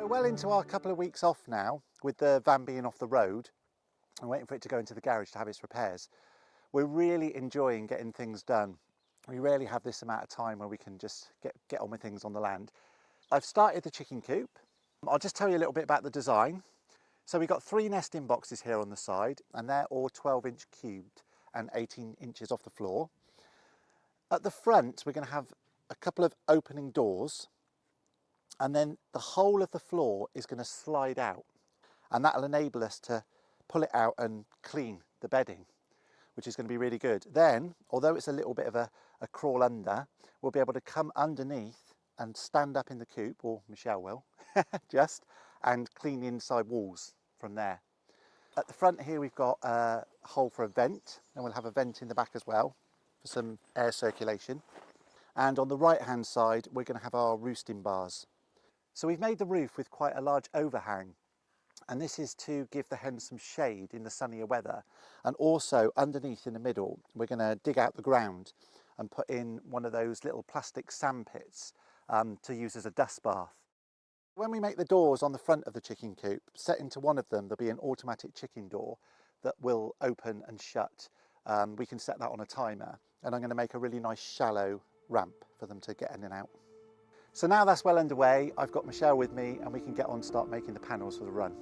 We're well into our couple of weeks off now, with the van being off the road and waiting for it to go into the garage to have its repairs. We're really enjoying getting things done. We rarely have this amount of time where we can just get on with things on the land. I've started the chicken coop. I'll just tell you a little bit about the design. So we've got 3 nesting boxes here on the side, and they're all 12-inch cubed and 18 inches off the floor. At the front, we're going to have a couple of opening doors, and then the whole of the floor is going to slide out, and that'll enable us to pull it out and clean the bedding, which is going to be really good. Then, although it's a little bit of a crawl under, we'll be able to come underneath and stand up in the coop, or Michelle will, and clean the inside walls from there. At the front here we've got a hole for a vent, and we'll have a vent in the back as well for some air circulation. And on the right hand side we're going to have our roosting bars. So we've made the roof with quite a large overhang, and this is to give the hens some shade in the sunnier weather. And also underneath in the middle we're going to dig out the ground and put in one of those little plastic sand pits to use as a dust bath. When we make the doors on the front of the chicken coop, set into one of them there'll be an automatic chicken door that will open and shut. We can set that on a timer, and I'm going to make a really nice shallow ramp for them to get in and out. So now that's well underway, I've got Michelle with me and we can get on and start making the panels for the run.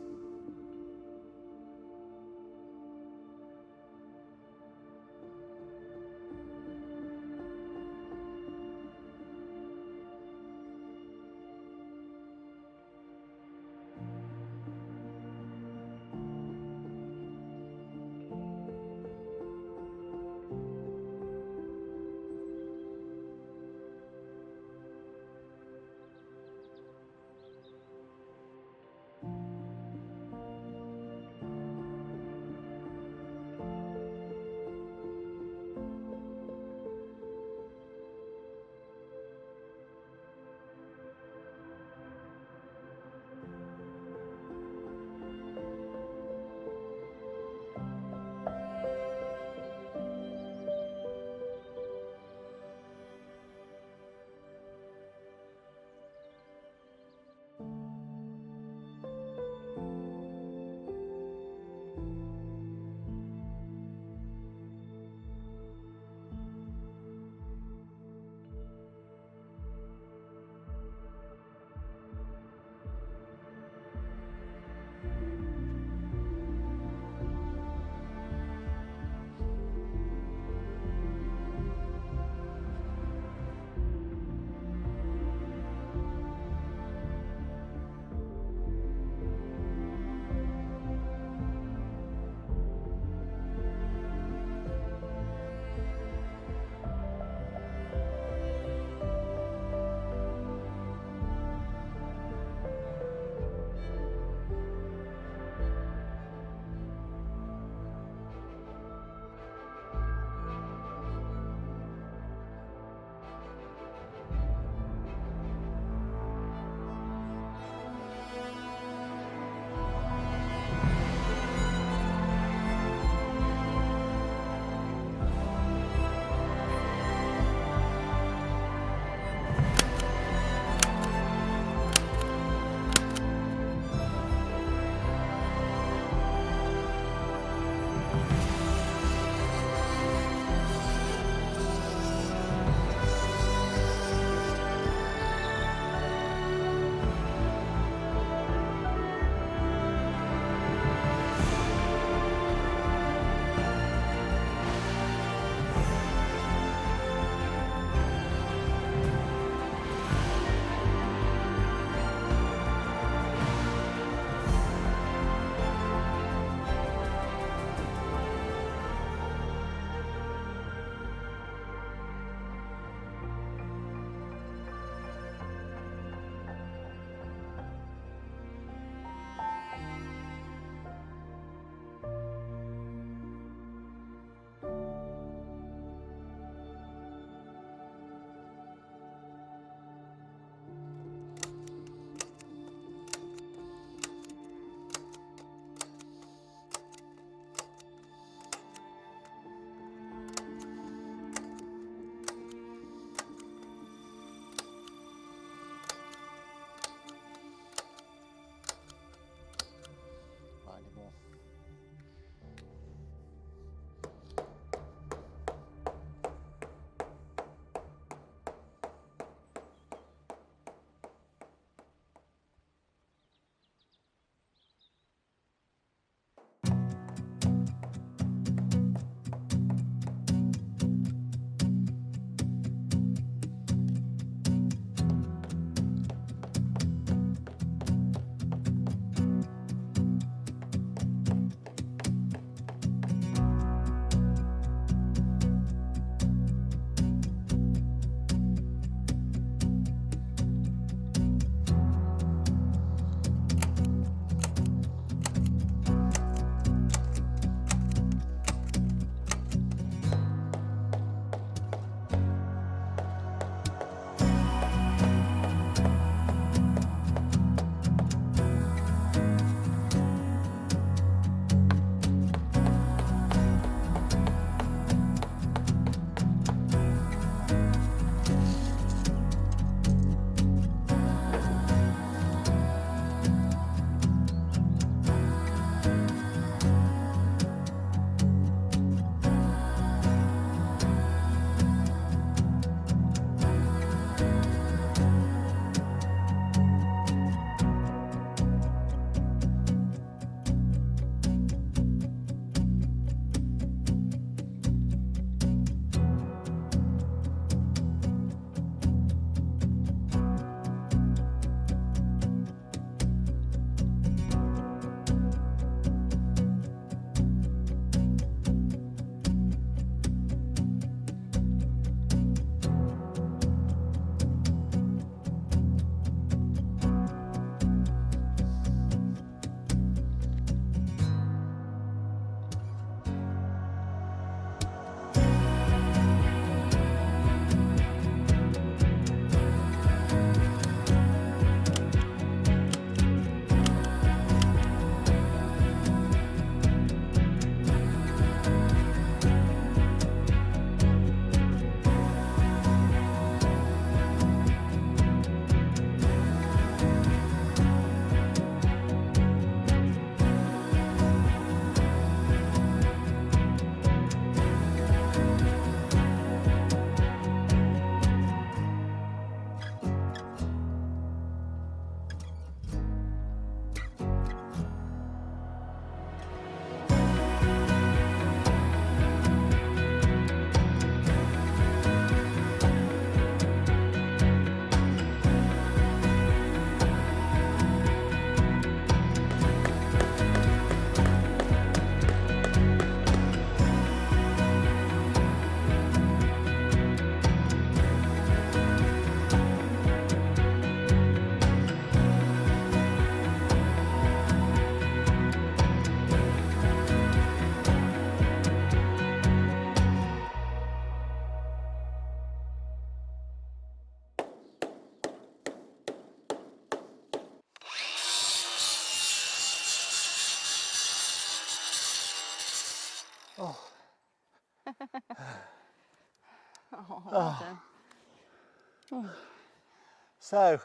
So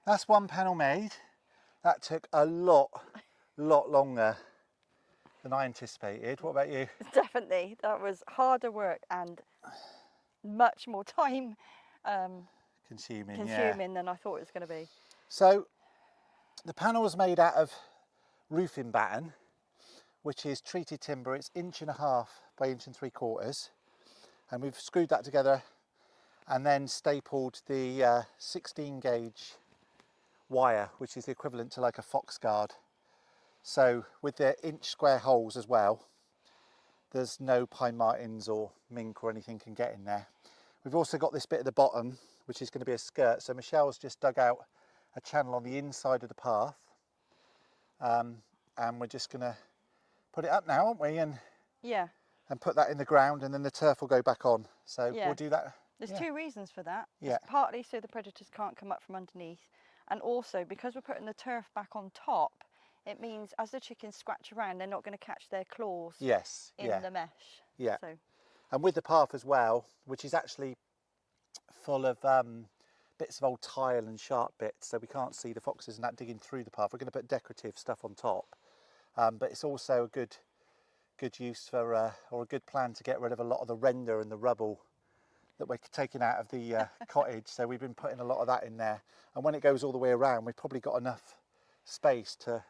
that's one panel made. That took a lot longer than I anticipated. What about you? Definitely, that was harder work and much more time Consuming, than I thought it was going to be. So the panel was made out of roofing batten, which is treated timber. It's 1.5 inches by 1 3/4, and we've screwed that together and then stapled the 16 gauge wire, which is the equivalent to like a fox guard. So with the inch square holes as well, there's no pine martins or mink or anything can get in there. We've also got this bit at the bottom, which is going to be a skirt. So Michelle's just dug out a channel on the inside of the path, and we're just going to put it up now, aren't we? And put that in the ground, and then the turf will go back on. So we'll do that. There's two reasons for that. Yeah. It's partly so the predators can't come up from underneath, and also because we're putting the turf back on top, it means as the chickens scratch around, they're not going to catch their claws in the mesh. Yeah. So. And with the path as well, which is actually full of bits of old tile and sharp bits, so we can't see the foxes and that digging through the path. We're going to put decorative stuff on top, but it's also a good use for, or a good plan to get rid of a lot of the render and the rubble that we're taking out of the cottage. So we've been putting a lot of that in there, and when it goes all the way around, we've probably got enough space to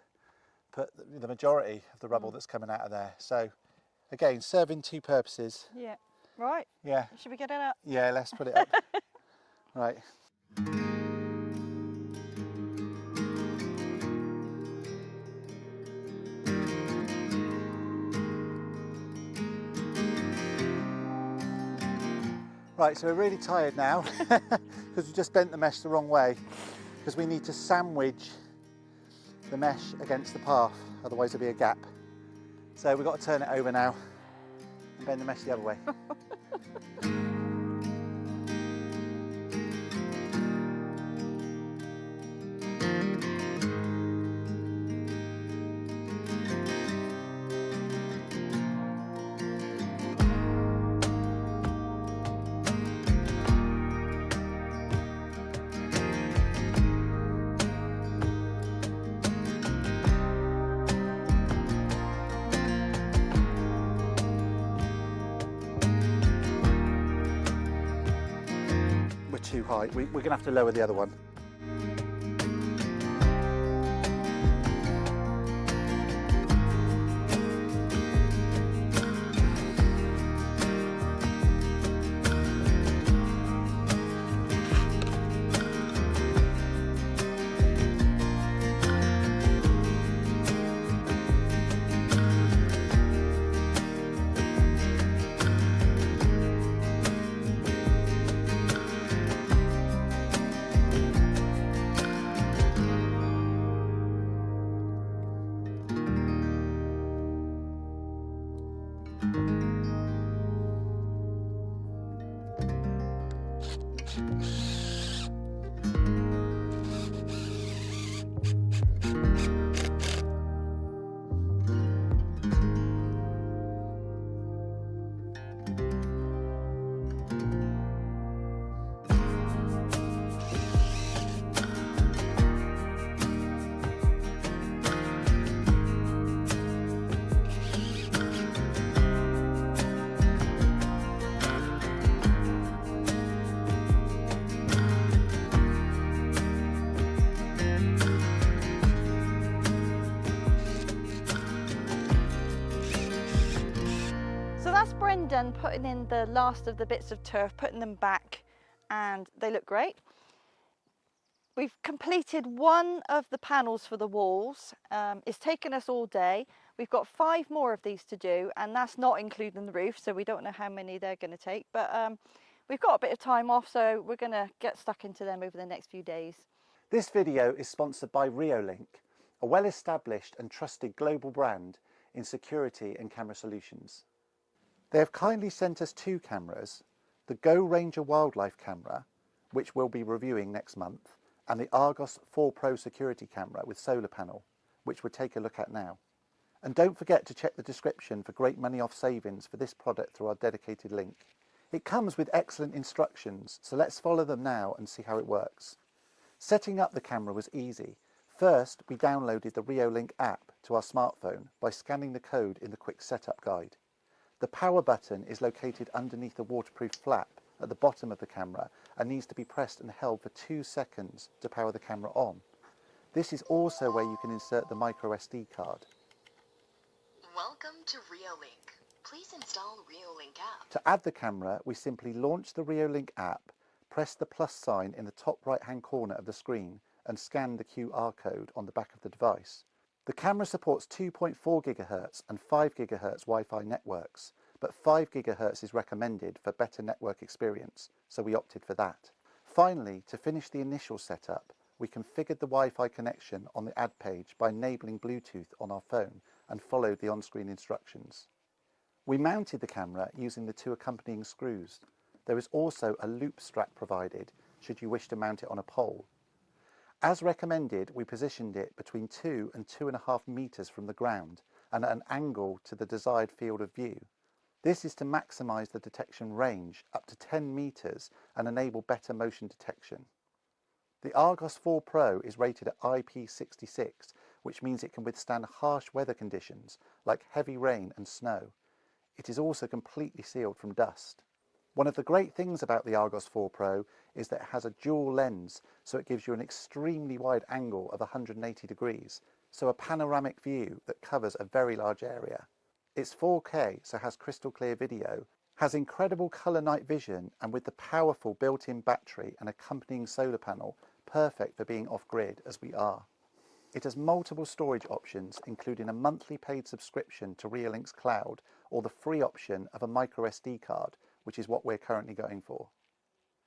put the majority of the rubble that's coming out of there. So again, serving two purposes. Yeah. Right. Yeah. Should we get it up? Yeah, let's put it up. Right. Right, so we're really tired now because we just bent the mesh the wrong way, because we need to sandwich the mesh against the path, otherwise there'll be a gap. So we've got to turn it over now and bend the mesh the other way. Too high. We're going to have to lower the other one. Done putting in the last of the bits of turf, putting them back, and they look great. We've completed one of the panels for the walls. It's taken us all day. We've got 5 more of these to do, and that's not including the roof, so we don't know how many they're going to take, but we've got a bit of time off, so we're going to get stuck into them over the next few days. This video is sponsored by Reolink, a well-established and trusted global brand in security and camera solutions. They have kindly sent us 2 cameras, the Go Ranger wildlife camera, which we'll be reviewing next month, and the Argus 4 Pro security camera with solar panel, which we'll take a look at now. And don't forget to check the description for great money off savings for this product through our dedicated link. It comes with excellent instructions, so let's follow them now and see how it works. Setting up the camera was easy. First, we downloaded the Reolink app to our smartphone by scanning the code in the quick setup guide. The power button is located underneath the waterproof flap at the bottom of the camera and needs to be pressed and held for 2 seconds to power the camera on. This is also where you can insert the micro SD card. Welcome to Reolink. Please install Reolink app. To add the camera, we simply launch the Reolink app, press the plus sign in the top right-hand corner of the screen and scan the QR code on the back of the device. The camera supports 2.4 GHz and 5 GHz Wi-Fi networks, but 5 GHz is recommended for better network experience, so we opted for that. Finally, to finish the initial setup, we configured the Wi-Fi connection on the ad page by enabling Bluetooth on our phone and followed the on-screen instructions. We mounted the camera using the 2 accompanying screws. There is also a loop strap provided should you wish to mount it on a pole. As recommended, we positioned it between 2 and 2.5 meters from the ground and at an angle to the desired field of view. This is to maximise the detection range up to 10 meters and enable better motion detection. The Argus 4 Pro is rated at IP66, which means it can withstand harsh weather conditions like heavy rain and snow. It is also completely sealed from dust. One of the great things about the Argus 4 Pro is that it has a dual lens, so it gives you an extremely wide angle of 180 degrees, so a panoramic view that covers a very large area. It's 4K, so has crystal clear video, has incredible colour night vision, and with the powerful built-in battery and accompanying solar panel, perfect for being off-grid as we are. It has multiple storage options, including a monthly paid subscription to Reolink's cloud or the free option of a micro SD card, which is what we're currently going for.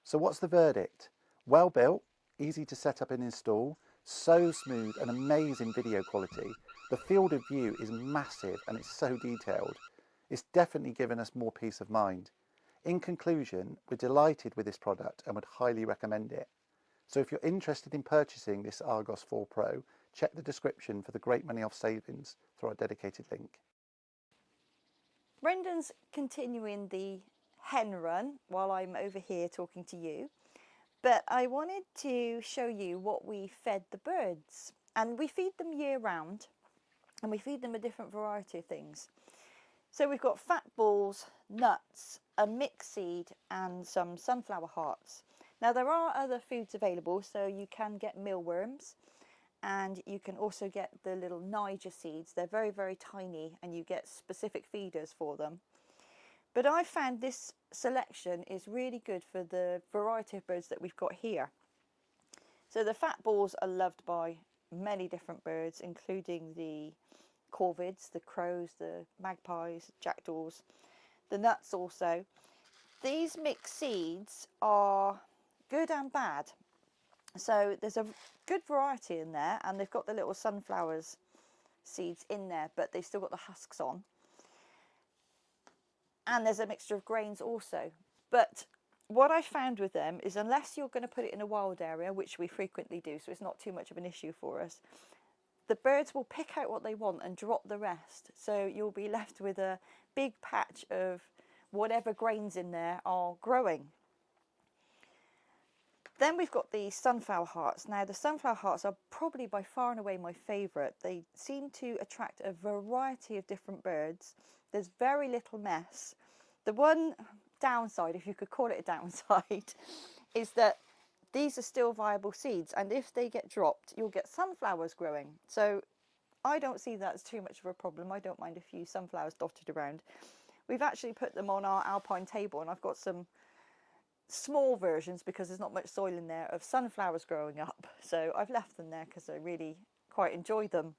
So what's the verdict? Well built, easy to set up and install, so smooth and amazing video quality. The field of view is massive and it's so detailed. It's definitely given us more peace of mind. In conclusion, we're delighted with this product and would highly recommend it. So if you're interested in purchasing this Argus 4 Pro, check the description for the great money off savings through our dedicated link. Brendan's continuing the hen run while I'm over here talking to you, but I wanted to show you what we fed the birds. And we feed them year round, and we feed them a different variety of things. So we've got fat balls, nuts, a mixed seed and some sunflower hearts. Now there are other foods available, so you can get mealworms and you can also get the little Niger seeds. They're very, very tiny and you get specific feeders for them. But I found this selection is really good for the variety of birds that we've got here. So the fat balls are loved by many different birds, including the corvids, the crows, the magpies, jackdaws, the nuts also. These mixed seeds are good and bad. So there's a good variety in there, and they've got the little sunflowers seeds in there, but they've still got the husks on. And there's a mixture of grains also. But what I found with them is, unless you're going to put it in a wild area, which we frequently do, so it's not too much of an issue for us, the birds will pick out what they want and drop the rest. So you'll be left with a big patch of whatever grains in there are growing. Then we've got the sunflower hearts. Now the sunflower hearts are probably by far and away my favourite. They seem to attract a variety of different birds. There's very little mess. The one downside, if you could call it a downside, is that these are still viable seeds, and if they get dropped, you'll get sunflowers growing. So I don't see that as too much of a problem. I don't mind a few sunflowers dotted around. We've actually put them on our alpine table, and I've got some small versions, because there's not much soil in there, of sunflowers growing up. So I've left them there because I really quite enjoy them.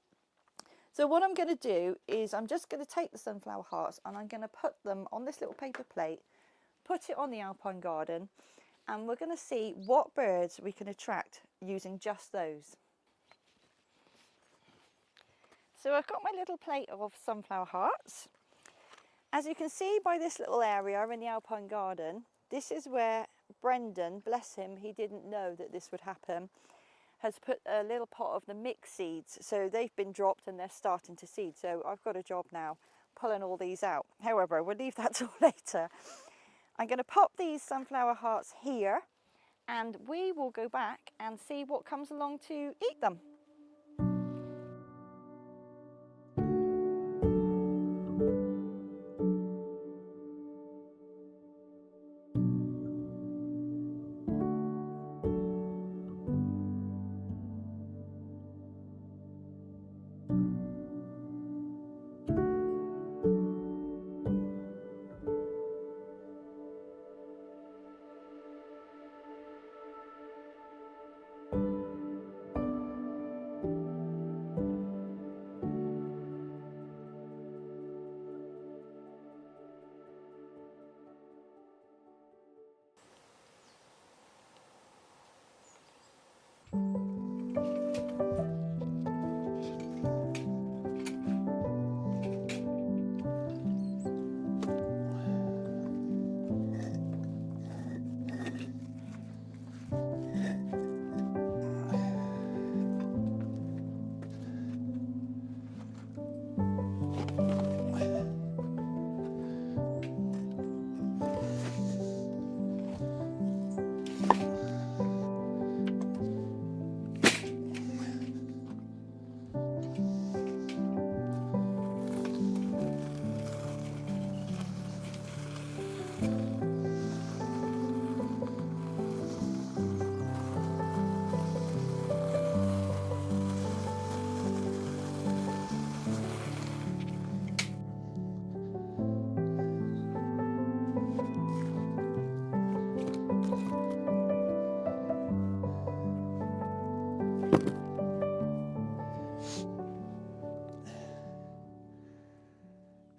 So what I'm going to do is I'm just going to take the sunflower hearts and I'm going to put them on this little paper plate, put it on the alpine garden, and we're going to see what birds we can attract using just those. So I've got my little plate of sunflower hearts. As you can see by this little area in the alpine garden, this is where Brendan, bless him, he didn't know that this would happen, has put a little pot of the mixed seeds. So they've been dropped and they're starting to seed. So I've got a job now pulling all these out. However, we'll leave that till later. I'm going to pop these sunflower hearts here and we will go back and see what comes along to eat them.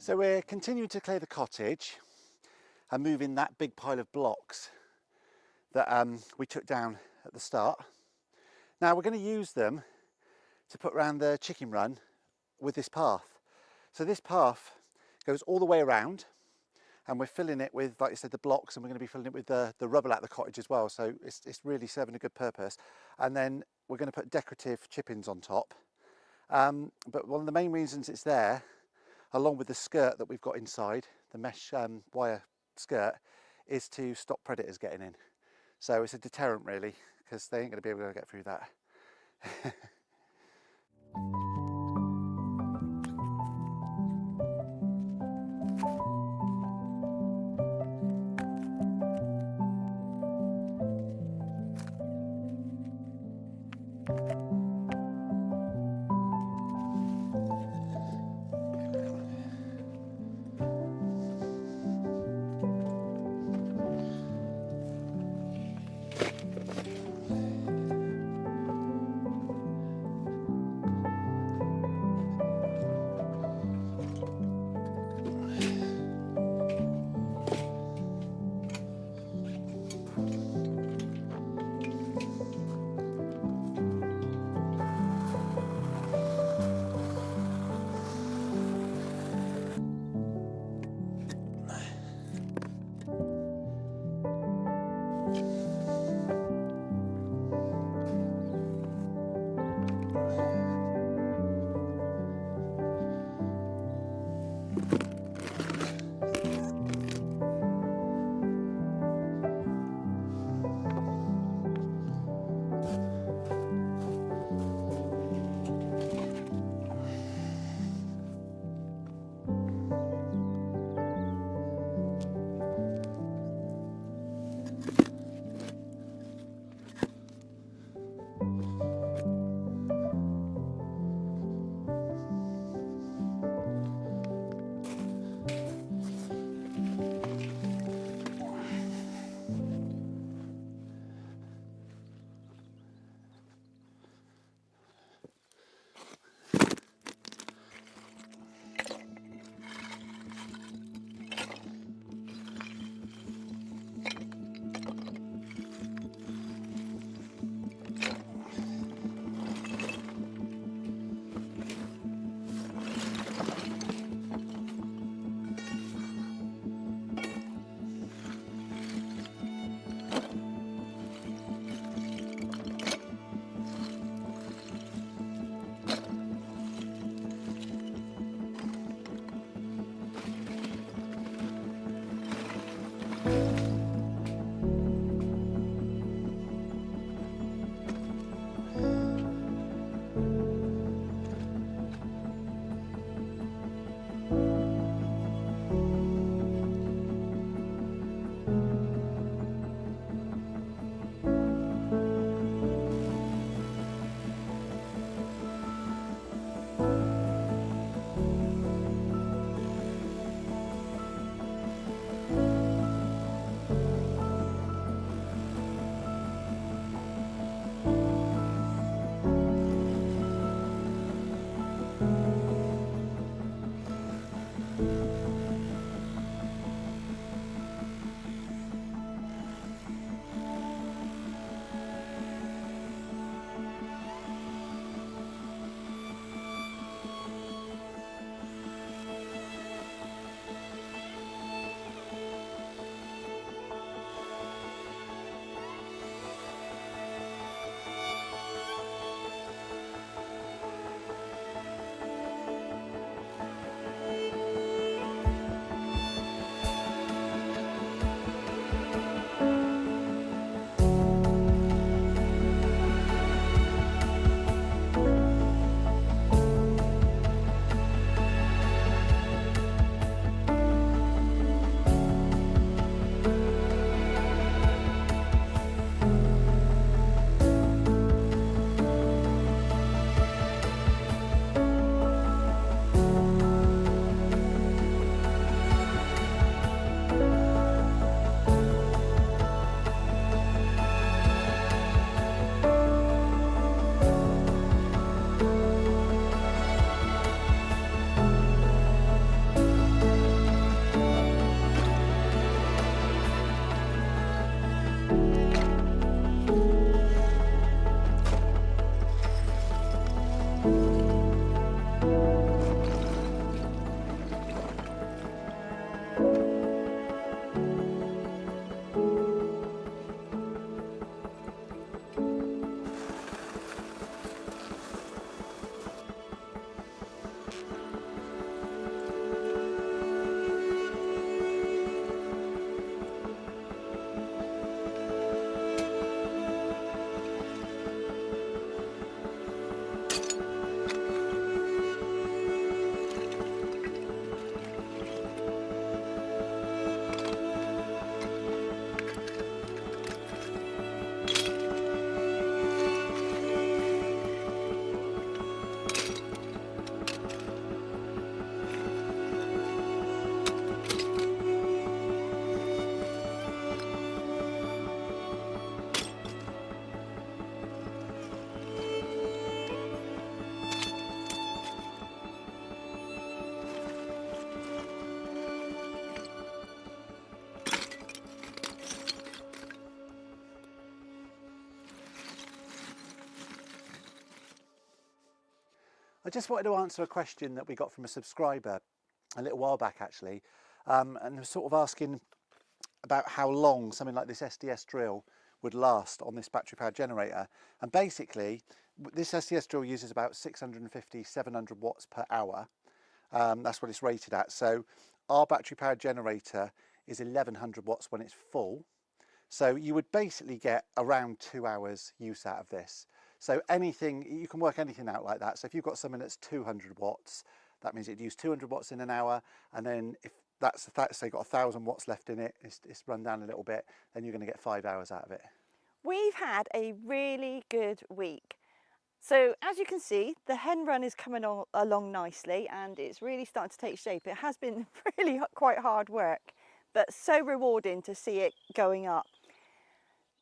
So we're continuing to clear the cottage and move in that big pile of blocks that we took down at the start. Now we're going to use them to put around the chicken run with this path. So this path goes all the way around and we're filling it with, like I said, the blocks, and we're going to be filling it with the rubble at the cottage as well. So it's really serving a good purpose. And then we're going to put decorative chip-ins on top. But one of the main reasons it's there, along with the skirt that we've got inside, the mesh wire skirt, is to stop predators getting in. So it's a deterrent really, because they ain't going to be able to get through that. I just wanted to answer a question that we got from a subscriber a little while back actually, and they're sort of asking about how long something like this SDS drill would last on this battery powered generator. And basically this SDS drill uses about 650, 700 watts per hour. That's what it's rated at. So our battery powered generator is 1100 watts when it's full. So you would basically get around 2 hours use out of this. So anything, you can work anything out like that. So if you've got something that's 200 watts, that means it'd use 200 watts in an hour. And then if that's say got 1000 watts left in it, it's run down a little bit, then you're going to get 5 hours out of it. We've had a really good week. So as you can see, the hen run is coming along nicely and it's really starting to take shape. It has been really quite hard work, but so rewarding to see it going up.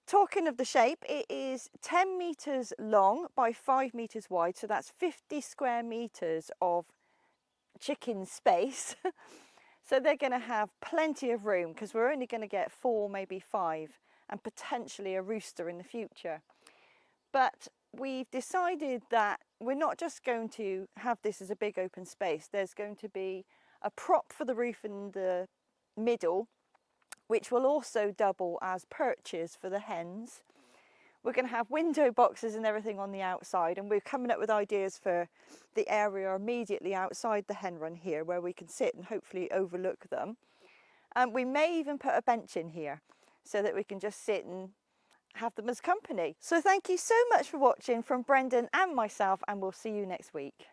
Talking of the shape, it is 10 metres long by 5 metres wide, so that's 50 square metres of chicken space. So they're going to have plenty of room because we're only going to get 4, maybe 5, and potentially a rooster in the future. But we've decided that we're not just going to have this as a big open space. There's going to be a prop for the roof in the middle, which will also double as perches for the hens. We're going to have window boxes and everything on the outside, and we're coming up with ideas for the area immediately outside the hen run here where we can sit and hopefully overlook them. We may even put a bench in here so that we can just sit and have them as company. So thank you so much for watching from Brendan and myself, and we'll see you next week.